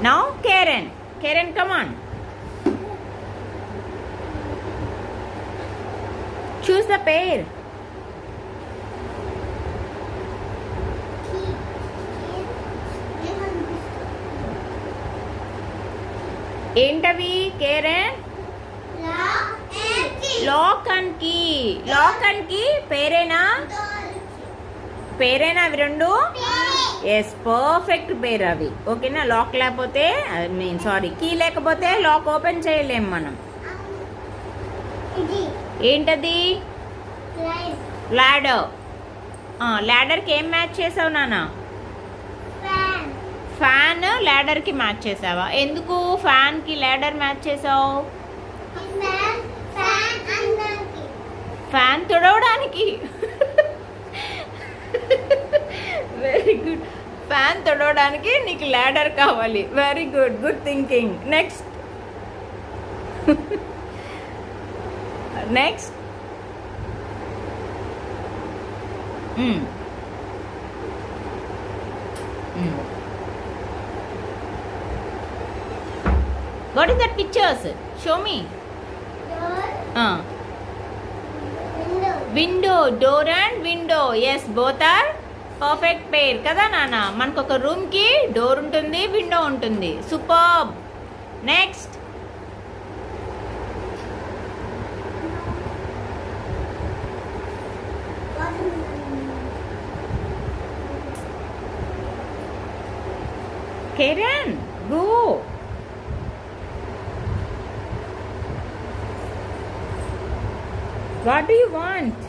Now Karen. Karen, come on. Choose the pair. ఏంటవి Karen? Lock and key. Lock and key పేరేనా? పేరేనా అవి రెండు? ఎస్, పర్ఫెక్ట్ పేరు అవి. ఓకేనా? లాక్ లేకపోతే కీ లేకపోతే లాక్ ఓపెన్ చేయలేం మనం. ఏంటది? ల్యాడర్. ల్యాడర్కి ఏం మ్యాచ్ చేసావు నాన్న? ఫ్యాన్ ల్యాడర్కి మ్యాచ్ చేసావా? ఎందుకు ఫ్యాన్కి ల్యాడర్ మ్యాచ్ చేసావు? ఫ్యాన్ తుడవడానికి. Very good. ఫ్యాన్ తుడవడానికి నీకు ల్యాడర్ కావాలి. Very good, good thinking. Next next What is that pictures? Show me. Window. Door and window. Yes, both are perfect pair. కదా నాన్న? మనకు ఒక రూమ్ కి డోర్ ఉంటుంది, విండో ఉంటుంది. Superb. Next Karen, go. What do you want?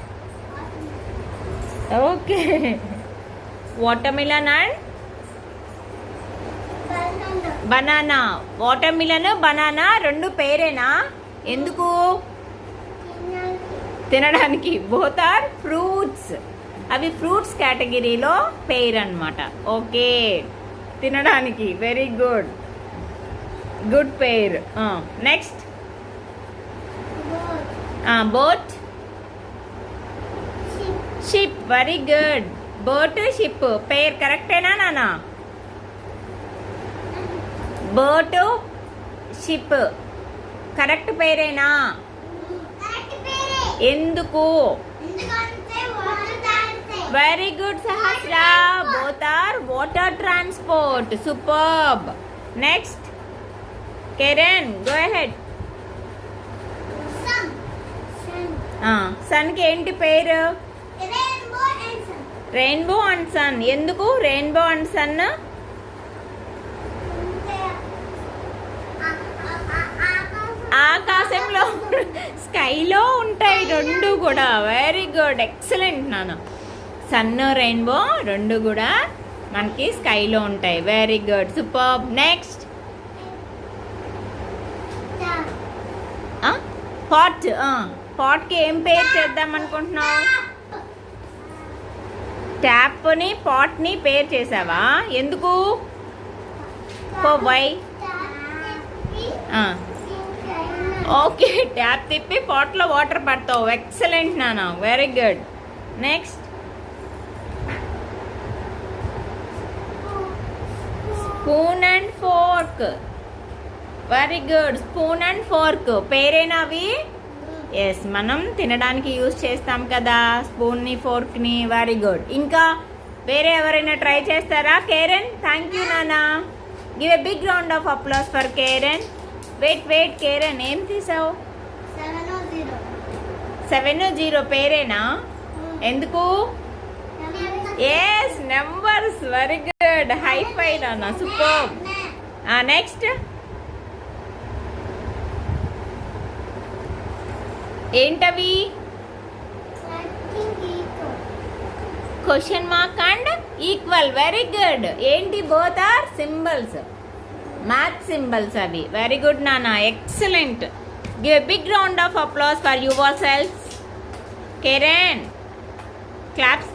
Okay. Watermelon and banana. Watermelon, banana రెండు పేరేనా? ఎందుకు? తినడానికి. Both are fruits. అవి ఫ్రూట్స్ కేటగిరీలో పేర్ అన్నమాట. ఓకే, తినడానికి. Very good, good pair. Next boat, ship. Very good. Boat, ship pair కరెక్టేనా నాన్న? బోట్, షిప్ కరెక్ట్ పేరేనా? ఎందుకు? Very good Sahasra. Both are water transport. Superb. Next Karen, go ahead. Sun కి ఏంటి పేరు? Rainbow and sun. ఎందుకు rainbow and sun? ఆకాశంలో, స్కైలో ఉంటాయి రెండు కూడా. వెరీ గుడ్, ఎక్సలెంట్ నాన్న. సన్, రెయిన్బో రెండు కూడా మనకి స్కైలో ఉంటాయి. Very good, super. Next pot. పాట్కి ఏం పేరు చేద్దాం అనుకుంటున్నావు? ట్యాప్ని పాట్ని పేరు చేసావా? ఎందుకు? వై? ఓకే, ట్యాప్ తిప్పి పాట్లో వాటర్ పడతావు. ఎక్సలెంట్ నాన్న, very good. Next spoon and fork. Very good. Spoon and fork పేరేనా అవి? ఎస్, మనం తినడానికి యూజ్ చేస్తాం కదా స్పూన్ని, ఫోర్క్ని. Very good. ఇంకా వేరే ఎవరైనా ట్రై చేస్తారా? కేరన్, థ్యాంక్ యూ నాన్న. Give a big round of applause for Karen. Wait Karen, ఏం తీసావు? 7-0 పేరేనా? ఎందుకు? Yes, numbers. Very good. High five నాన్న, సూపర్. నెక్స్ట్ ఏంటవి? Question mark and equal. Very good. ఏంటి? Both are symbols, math symbols అవి. Very good నాన్న, excellent. Give a big round of applause for yourself. Karen, claps.